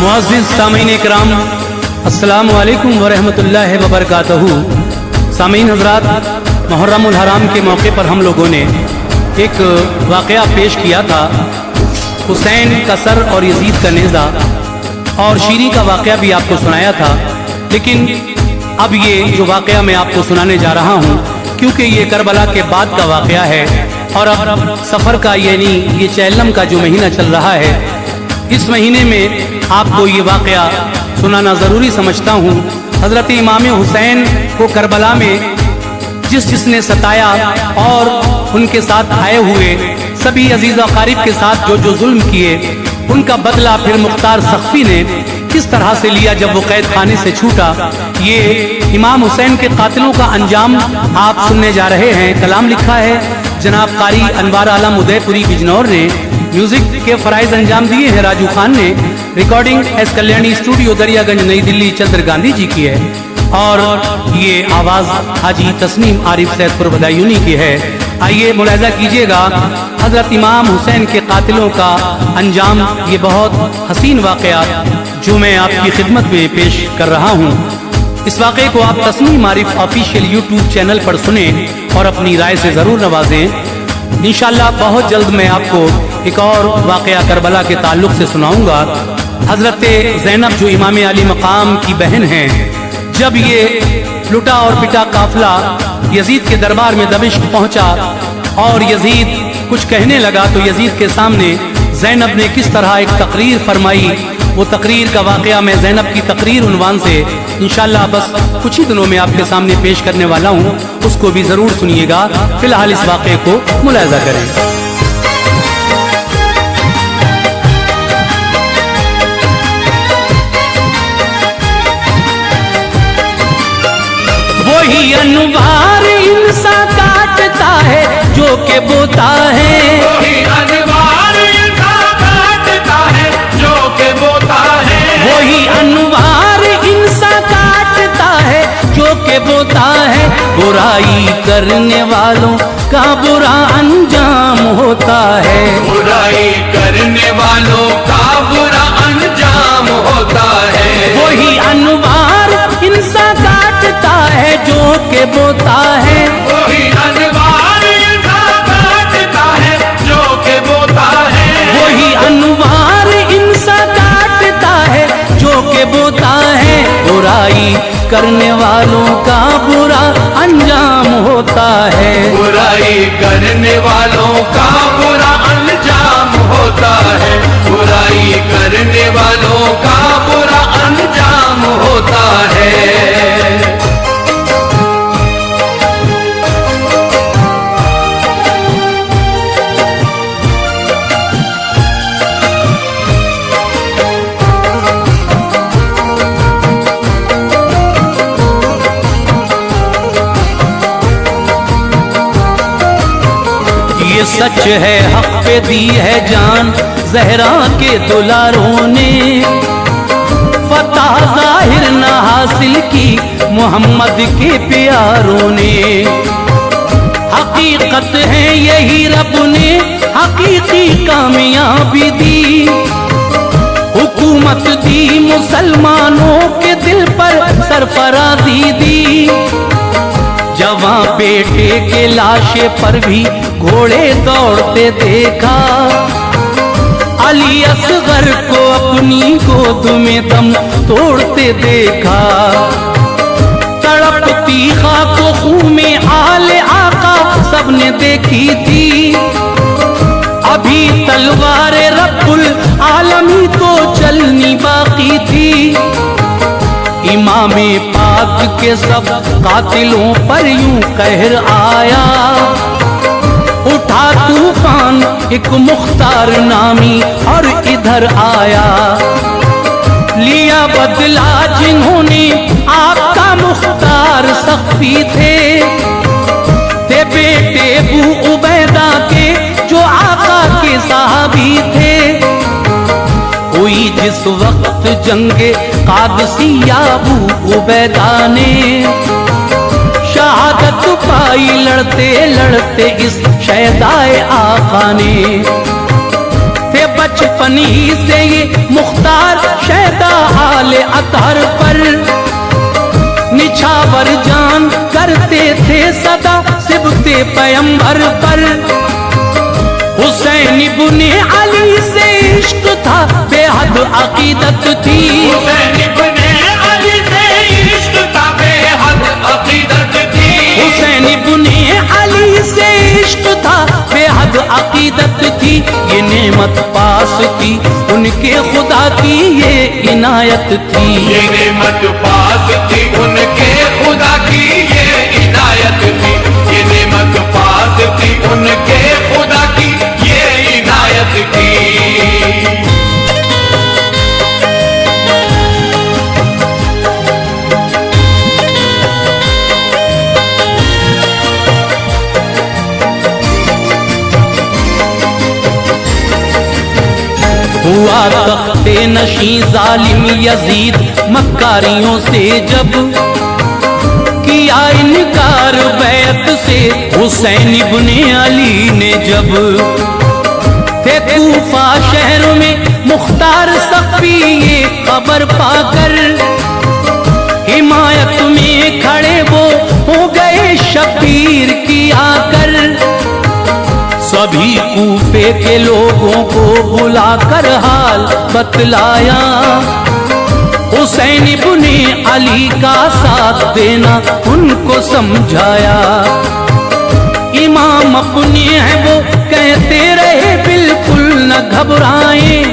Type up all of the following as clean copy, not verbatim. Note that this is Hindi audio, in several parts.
मुअज़्ज़िज़ सामीन इकराम, अस्सलामु अलैकुम वरहमतुल्लाहि वबरकातुहू। सामीन हज़रात, मुहर्रमुल हराम के मौके पर हम लोगों ने एक वाक़या पेश किया था, हुसैन का सर और यजीद का नेज़ा, और शीरी का वाक़या भी आपको सुनाया था। लेकिन अब ये जो वाक़या मैं आपको सुनाने जा रहा हूँ, क्योंकि ये करबला के बाद का वाक़या है और अब सफ़र का यानी ये चैलम का जो महीना चल रहा है, इस महीने में आपको ये वाक़या सुनाना ज़रूरी समझता हूँ। हज़रत इमाम हुसैन को करबला में जिसने सताया और उनके साथ आए हुए सभी अजीज़ अकारिब के साथ जो जुल्म किए, उनका बदला फिर मुख्तार सख्फी ने किस तरह से लिया जब वो कैद खाने से छूटा। ये इमाम हुसैन के कातिलों का अंजाम आप सुनने जा रहे हैं। कलाम लिखा है जनाब कारी अनवार आलम उदयपुरी बिजनौर ने, म्यूजिक के फराइज अंजाम दिए हैं राजू खान ने, recording S Kalyani studio Daryaganj नई दिल्ली चंद्र गांधी जी की है, और ये आवाज हाजी तस्नीम आरिफ सैदपुर बदायूनी की है। आइए मुलाहिजा कीजिएगा हजरत इमाम हुसैन के कातिलों का अंजाम, ये बहुत हसीन वाक़या जो मैं आपकी खिदमत में पेश कर रहा हूँ। इस वाक़े को आप Tasneem Arif official YouTube channel पर सुने और अपनी राय से ज़रूर नवाजें। इंशाअल्लाह बहुत जल्द मैं आपको एक और वाक़या करबला के ताल्लुक़ से सुनाऊंगा। हज़रत ज़ैनब जो इमाम अली मकाम की बहन हैं, जब ये लुटा और पिटा काफिला यजीद के दरबार में दमिश्क पहुंचा और यजीद कुछ कहने लगा, तो यजीद के सामने ज़ैनब ने किस तरह एक तकरीर फरमाई, वो तकरीर का वाक़या मैं ज़ैनब की तकरीर उन्वान से इंशाअल्लाह बस कुछ ही दिनों में आपके सामने पेश करने वाला हूँ, उसको भी ज़रूर सुनिएगा। फिलहाल इस वाक़े को मुलाहिज़ा करें। वही अनवार इंसा काटता है जो के बोता है, वही अनवार इंसा काटता है जो के बोता है, वही अनवार इंसा काटता है जो के बोता है। बुराई करने वालों का बुरा अंजाम होता है, बुराई करने वालों का बुरा अंजाम होता है। वही अनवार इंसा काटता है जो के बोता है, वही अनवार इंसा काटता है जो के बोता है, वही अनवार इंसा काटता है जो के बोता है। बुराई करने वालों का बुरा अंजाम होता है, बुराई करने वालों का बुरा अंजाम होता है, बुराई करने वालों का बुरा अंजाम होता है। ये सच है, हक पे दी है जान जहरा के दुलारों ने, फतह जाहिर न हासिल की मोहम्मद के प्यारों ने। हकीकत है यही रब ने हकीकी कामयाबी दी, हुकूमत दी मुसलमानों के दिल पर सरफराजी दी। जवां बेटे के लाशे पर भी घोड़े दौड़ते देखा, अली असगर को अपनी गोद में दम तोड़ते देखा। तड़पती खाक खून में आले आका सबने देखी थी, अभी तलवार रब्बुल आलमी तो चलनी बाकी थी। इमामे पाक के सब कातिलों पर यूं कहर आया, उठा तूफान एक मुख्तार नामी और इधर आया। लिया बदला जिन्होंने आपका मुख्तार सख्फी थे बेटे अबू उबैदा के जो आका के साहबी थे। हुई जिस वक्त जंगे कादसिया अबू उबैदा ने, शहादत पाई लड़ते लड़ते इस शहदाए आका ने। थे बचपन ही से ये मुख्तार शैदा आले अतार पर निछावर जान करते थे सदा सिबते पैगंबर पर। हुसैन इब्ने अली से इश्क था बेहद अकीदत थी, हुसैन इब्ने अली से इश्क था बेहद अकीदत थी, हुसैन इब्ने अली से इश्क था बेहद अकीदत थी। ये नेमत पास की उनके खुदा की ये इनायत थी, ये नेमत पास थी उनके खुदा की ये इनायत थी, ये नेमत पास थी उनके खुदा की ये इनायत थी। हुआ तख्ते नशी जालिम यजीद मक्कारियों से जब किया इनकार बैत से हुसैन इब्ने अली ने जब। थे कूफा शहर में मुख्तार सफ़ी ये खबर पाकर हिमायत में खड़े वो हो गए शबीर की आकर। सभी कूफे के लोगों को बुलाकर हाल बतलाया, हुसैन इब्ने अली का साथ देना उनको समझाया। इमाम अपने हैं वो कहते रहे बिल्कुल न घबराएं,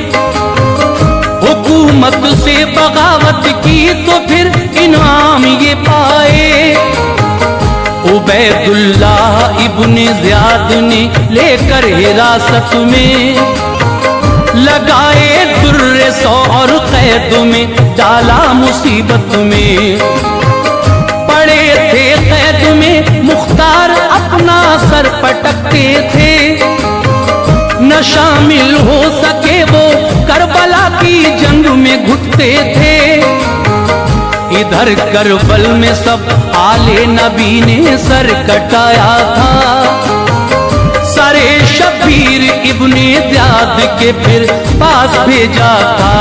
हुकूमत से बगावत की तो फिर इनाम ये पाए। उबैदुल्लाह इब्ने ज़ियाद ने लेकर हिरासत में लगाए दुर्रे सौ और कैद में डाला मुसीबत में। पड़े थे कैद में मुख्तार अपना सर पटकते थे, न शामिल हो सके वो करबला की जंग में घुटते थे। इधर करबल में सब आले नबी ने सर कटाया था, सरे शबीर इब्ने ज़ियाद के फिर पास भेजा था।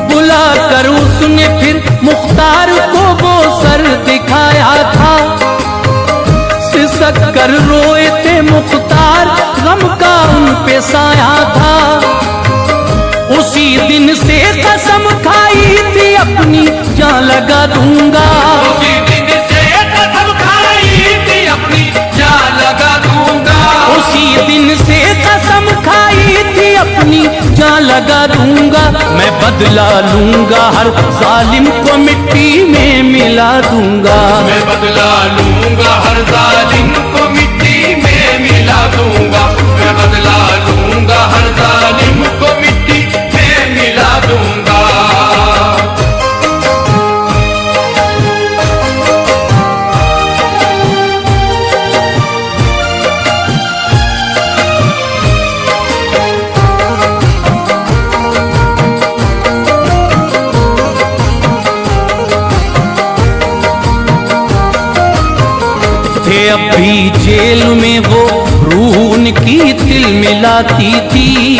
बुला कर उसने फिर मुख्तार को वो सर दिखाया था, सिसक कर रोए थे मुख्तार गम का उन पे साया था। उसी दिन से कसम खाई थी अपनी जान लगा दूंगा, उसी दिन से कसम खाई थी अपनी जान लगा दूंगा, उसी दिन से कसम खाई थी अपनी जान लगा दूंगा। मैं बदला लूंगा हर जालिम को मिट्टी में मिला दूंगा, मैं बदला लूंगा हर जालिम को मिट्टी में मिला दूंगा, मैं बदला लूंगा हर जालिम को मिट्टी में मिला दूंगा। थे अब भी जेल में वो रूह उनकी तिल मिलाती थी,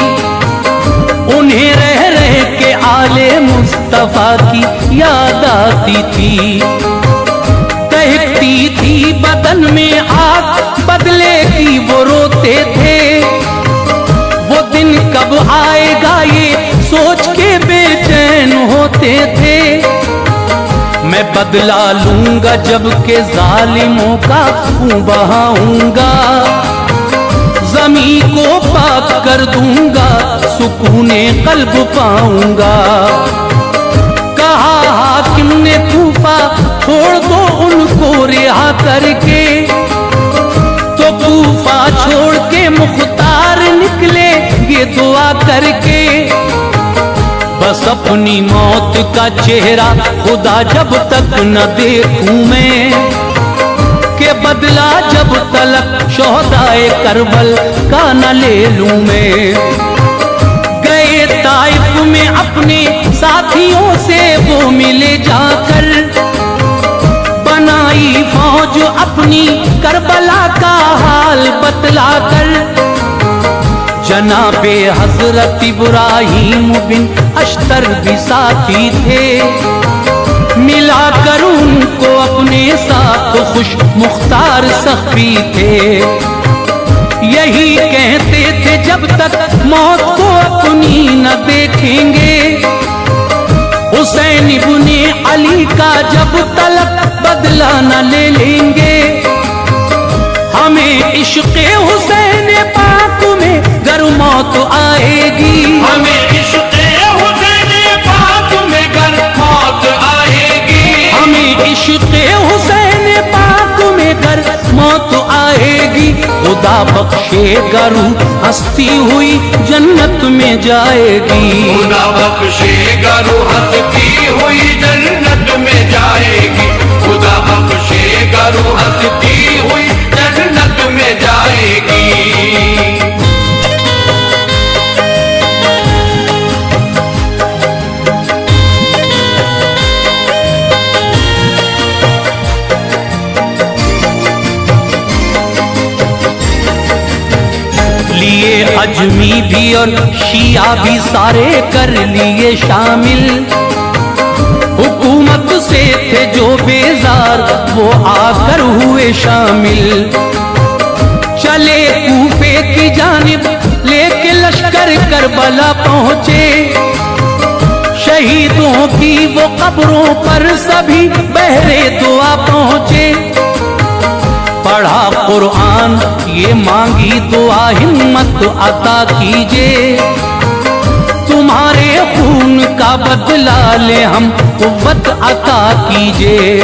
उन्हें रह रह के आले मुस्तफा की याद आती थी। दहकती थी बदन में आग बदले की वो रोते थे, वो दिन कब आएगा ये सोच के बेचैन होते थे। मैं बदला लूंगा जब के जालिमों का खून बहाऊंगा, जमीन को पाक कर दूंगा सुकूने कल्ब पाऊंगा। कहा हाकिम ने कूफा छोड़ दो उनको रिहा करके, तो कूफा छोड़ के मुख्तार निकले ये दुआ करके। बस अपनी मौत का चेहरा खुदा जब तक न देखूं मैं, के बदला जब तलक शोहदाए करबल का न ले लूं मैं। गए ताइफ में अपने साथियों से वो मिले जाकर, बनाई फौज अपनी करबला का हाल बतलाकर। जनाबे हजरत इब्राहीम बिन अश्तर भी साथी थे, मिलाकर उनको अपने साथ खुश मुख्तार सखी थे। यही कहते थे जब तक मौत को अपनी न देखेंगे, हुसैन इब्ने अली का जब तलक बदला न ले लेंगे। हमें इश्क़े हुसैन पाक में गर मौत आएगी, हमें इश्क़े हुसैन पाक में गर मौत आएगी, हमें इश्क़े हुसैन पाक में गर मौत आएगी। खुदा बख्शेगा रूह हंसती हुई जन्नत में जाएगी, खुदा बख्शेगा रूह हंसती हुई जन्नत में जाएगी, खुदा बख्शेगा रूह हंसती हुई जन्नत में जाएगी। लिए अजमी भी और शिया भी सारे कर लिए शामिल, हुकूमत से थे जो बेजार वो आकर हुए शामिल। चले कूफे की जानिब लेके लश्कर करबला पहुंचे, शहीदों की वो कब्रों पर सभी बहरे दुआ पहुंचे। पढ़ा कुरान ये मांगी दुआ हिम्मत अता कीजिए, तुम्हारे खून का बदला ले हम कुव्वत अता कीजिए।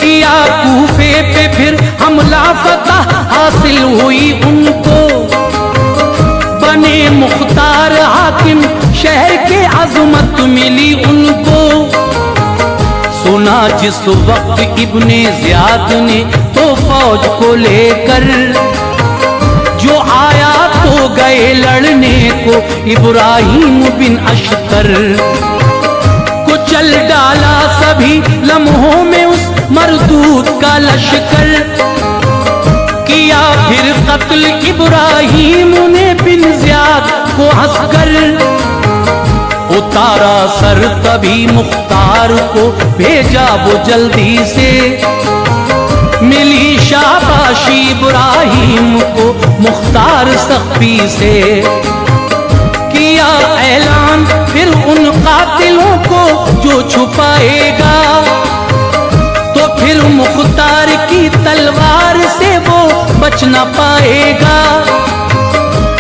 किया कूफे पे फिर हमला फतह हासिल हुई उनको, बने मुख्तार हाकिम शहर के अजमत मिली उनको। सुना जिस वक्त इब्ने ज़ियाद ने तो फौज को लेकर, जो आया तो गए लड़ने को इब्राहीम बिन अश्तर। कुचल डाला सभी लम्हों में उस मरदूद का लश्कर, किया फिर कत्ल इब्राहीम ने बिन ज़ियाद को हंसकर। उतारा सर तभी मुख्तार को भेजा वो जल्दी से, मिली शाबाशी इब्राहीम को मुख्तार सख्ती से। किया ऐलान फिर उन कातिलों को जो छुपाएगा, तो फिर मुख्तार की तलवार से वो बच न पाएगा।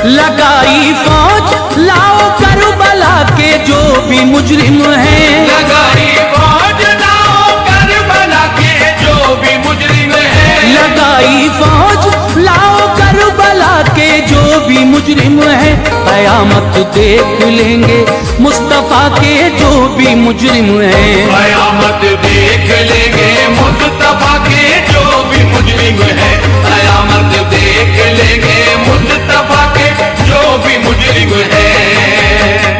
लगाई फौज लाओ करबला के जो भी मुजरिम हैं, लगाई फौज लाओ करबला के जो भी मुजरिम हैं, लगाई फौज लाओ करबला के जो भी मुजरिम हैं। कयामत देख लेंगे मुस्तफा के जो भी मुजरिम हैं, कयामत देख लेंगे मुस्तफा के जो भी मुजरिम हैं, कयामत देख लेंगे मुस्तफा के जो भी मुजरिम हैं।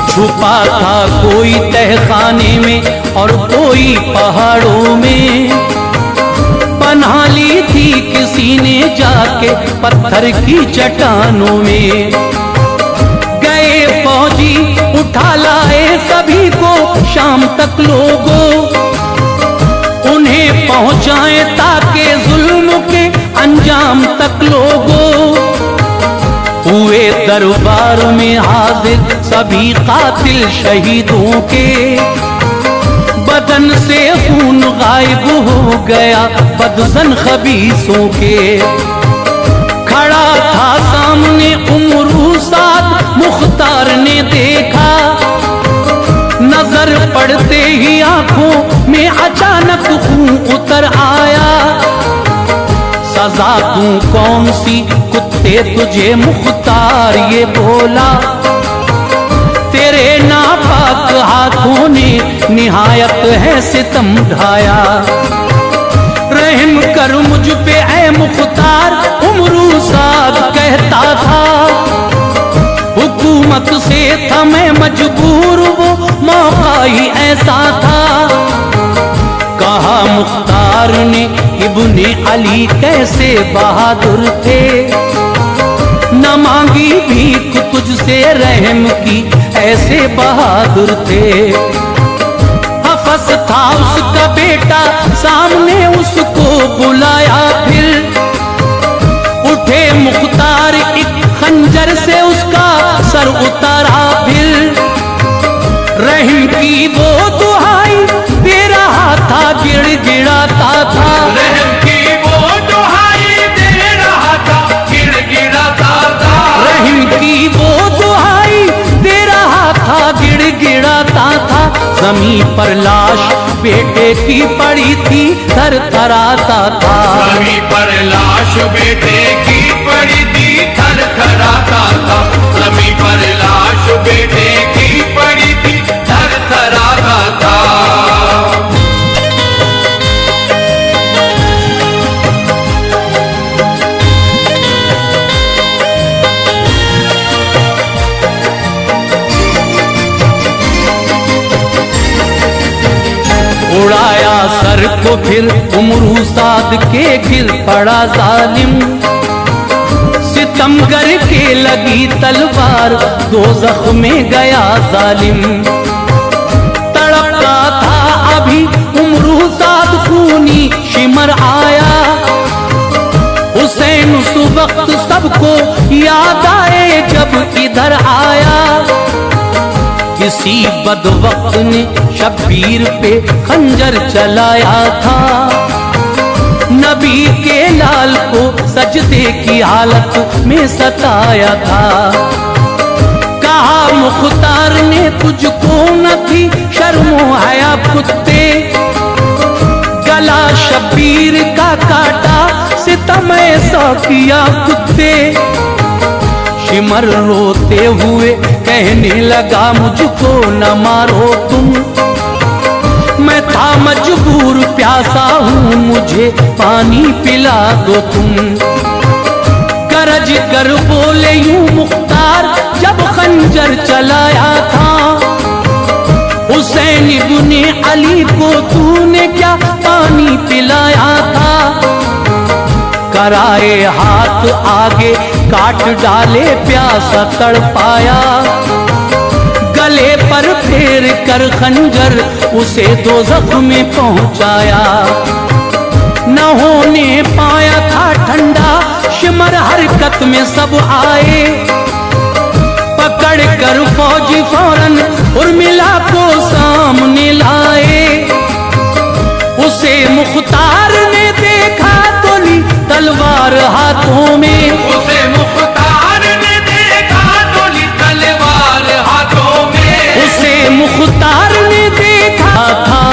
छुपा था कोई तहखाने में और कोई पहाड़ों में, पनाह ली थी किसी ने जाके पत्थर की चट्टानों में। गए फौजी उठा लाए सभी को शाम तक लोगों, उन्हें पहुंचाए ताकि जुल्म के अंजाम तक लोगों। हुए दरबार में हाजिर सभी कातिल शहीदों के, बदन से खून गायब हो गया बदजन खबीसों के। खड़ा था सामने उमरू साथ मुख्तार ने देखा, नजर पड़ते ही आंखों में अचानक खून उतर आया। सजा तू कौन सी कुत्ते तुझे मुख्तार ये बोला, तेरे नापाक हाथों ने निहायत है सितम ढाया। रहम कर मुझ पे ऐ मुख्तार, उमरू साद कहता था। हुकूमत से था मैं मजबूर, वो मौका ही ऐसा था। कहा मुख्तार ने इब्ने अली कैसे बहादुर थे, न मांगी भीख तुझसे रहम की ऐसे बहादुर थे। हफस था उसका बेटा सामने उसको बुलाया, फिर उठे मुख्तार एक खंजर से उसका सर उतारा। फिर रहम की वो दुहाई दे रहा था, गिड़गिड़ाता था। रहम की वो दुहाई दे रहा था, गिड़गिड़ाता था। रहम की वो दुहाई दे रहा था, गिड़गिड़ाता था। जमीन पर लाश बेटे की पड़ी थी, थरथराता था। जमीन पर लाश बेटे की पड़ी थी, थरथराता था। जमीन पर लाश बेटे की पड़ी थी, थरथराता था। उड़ाया सर को फिर उमरू साद के, गिर पड़ा जालिम। सितमगर के लगी तलवार, दोज़ख में गया जालिम। तड़पता था अभी उमरू साद, खूनी शिमर आया। हुसैन उस वक्त सबको याद आए जब इधर आया। किसी बदवक्त ने शब्बीर पे खंजर चलाया था, नबी के लाल को सजदे की हालत में सताया था। कहा मुख्तार ने तुझको न थी शर्मो हया कुत्ते, गला शब्बीर का काटा सितम ऐसा किया कुत्ते। शिमर रोते हुए कहने लगा मुझको न मारो तुम, मैं था मजबूर प्यासा हूँ, मुझे पानी पिला दो तुम। गरज कर बोले यूं मुख्तार जब खंजर चलाया था, हुसैन इब्ने अली को तूने क्या पानी पिलाया था। कराए हाथ आगे काट डाले प्यासा तड़पाया, गले पर फेर कर खंजर उसे दोज़ख में पहुंचाया। न होने पाया था ठंडा शिमर, हरकत में सब आए। पकड़ कर फौजी फौरन उर्मिला को सामने लाए। उसे मुख्तार ने देखा तो ली तलवार हाथों में, उसे मुख्तार ने देखा तो ली तलवार हाथों में। उसे मुख्तार ने देखा था,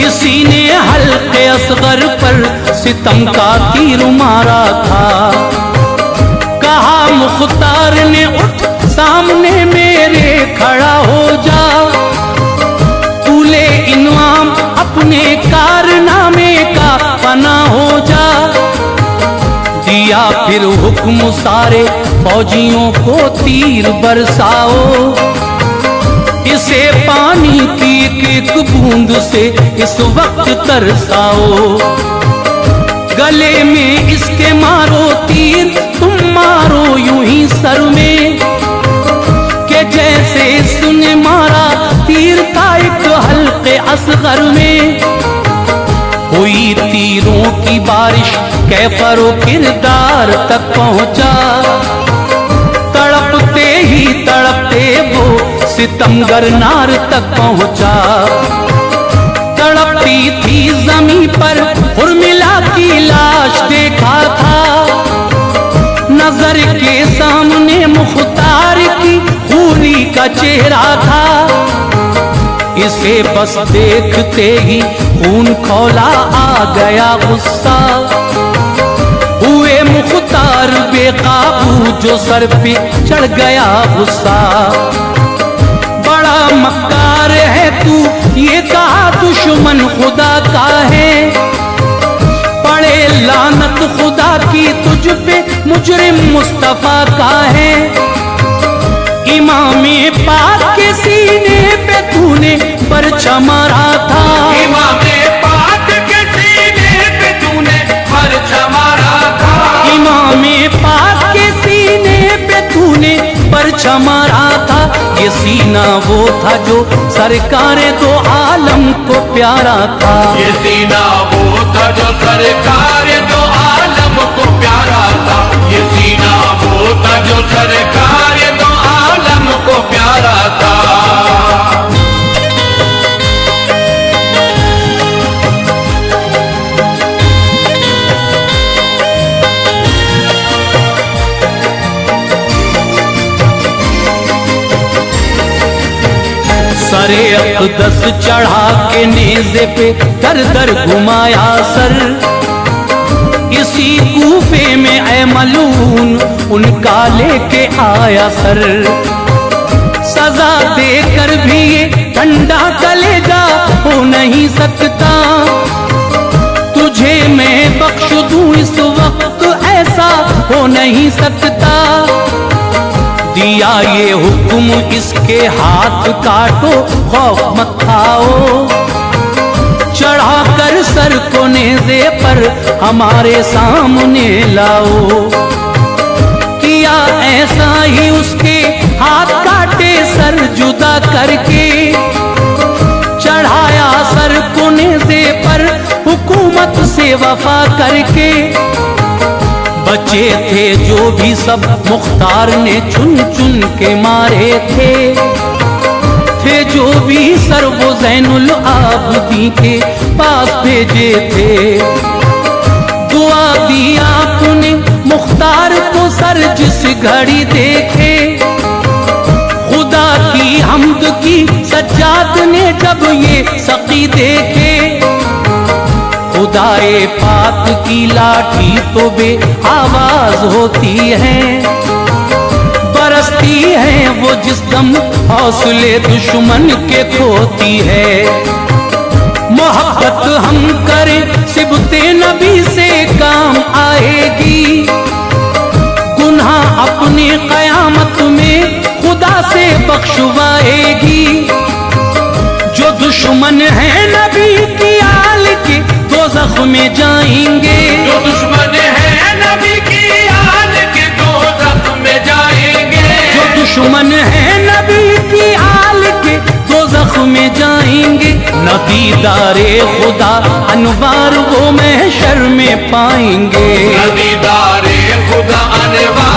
इसी ने हल्के असगर पर सितम का तीर मारा था। कहा मुख्तार ने उठ सामने मेरे खड़ा हो जा, तूले इनाम अपने कारनामे का फना हो जा। दिया फिर हुक्म सारे फौजियों को तीर बरसाओ, इसे पानी की एक एक बूंद से इस वक्त तरसाओ। गले में इसके मारो तीर, तुम मारो यूं ही सर में, के जैसे इसने मारा तीर था एक हल्के असगर में। हुई तीरों की बारिश कैफरो किरदार तक पहुंचा, तड़पते ही तड़पते वो सितमगर नार तक पहुंचा। तड़पती थी जमीन पर उर्मिला की लाश देखा था, नजर के सामने मुख्तार की खूनी का चेहरा था। इसे बस देखते ही खून खौला आ गया गुस्सा, हुए मुख्तार बेकाबू जो सर पे चढ़ गया गुस्सा। बड़ा मक्कार है तू ये कहा दुश्मन खुदा का है, लानत खुदा की तुझ पे मुजरिम मुस्तफा का है। इमामे पाक के सीने पे तूने परचम मारा था। इमामे पाक के सीने पे तूने परचम मारा था। इमामे पाक के सीने पे तूने परचम मारा था। ये सीना वो था जो सरकार दो आलम को प्यारा था। ये सीना वो था जो सरकार दो आलम को प्यारा था। ये सीना वो था जो सरकार दो आलम को प्यारा था। सरे अक़दस चढ़ा के नेज़े पे दर दर घुमाया सर। इसी कूफे में ऐ मलून उनका लेके आया सर। सजा देकर भी ये ठंडा कलेजा हो नहीं सकता। तुझे मैं बख्श दूं इस वक्त ऐसा हो नहीं सकता। दिया ये हुक्म इसके हाथ काटो खौफ मत खाओ। चढ़ा कर सर को नेज़े पर हमारे सामने लाओ। किया ऐसा ही उसके हाथ काटे सर जुदा करके। चढ़ाया सर को नेज़े पर हुकूमत से वफा करके। बचे थे जो भी सब मुख्तार ने चुन चुन के मारे थे जो भी सर वो ज़ैनुल आबिदीन के पास भेजे थे। दुआ दी आपने मुख्तार को सर जिस घड़ी देखे। खुदा की हम्द की सज्जाद ने जब ये सकी देखे। खुदाए पाक की लाठी तो बे आवाज होती है। बरसती है वो जिस दम हौसले दुश्मन के खोती है। मोहब्बत हम करें सिबते नबी से काम आएगी। गुनाह अपने कयामत में खुदा से बख्शवाएगी। जो दुश्मन है नबी की आल के दोज़ख में जाएंगे। जो दुश्मन है नबी की आल के दोज़ख में जाएंगे। जो दुश्मन है नबी की आल के दोज़ख में जाएंगे। न दीदारे खुदा अनवार वो महशर में पाएंगे। न दीदारे खुदा अनवार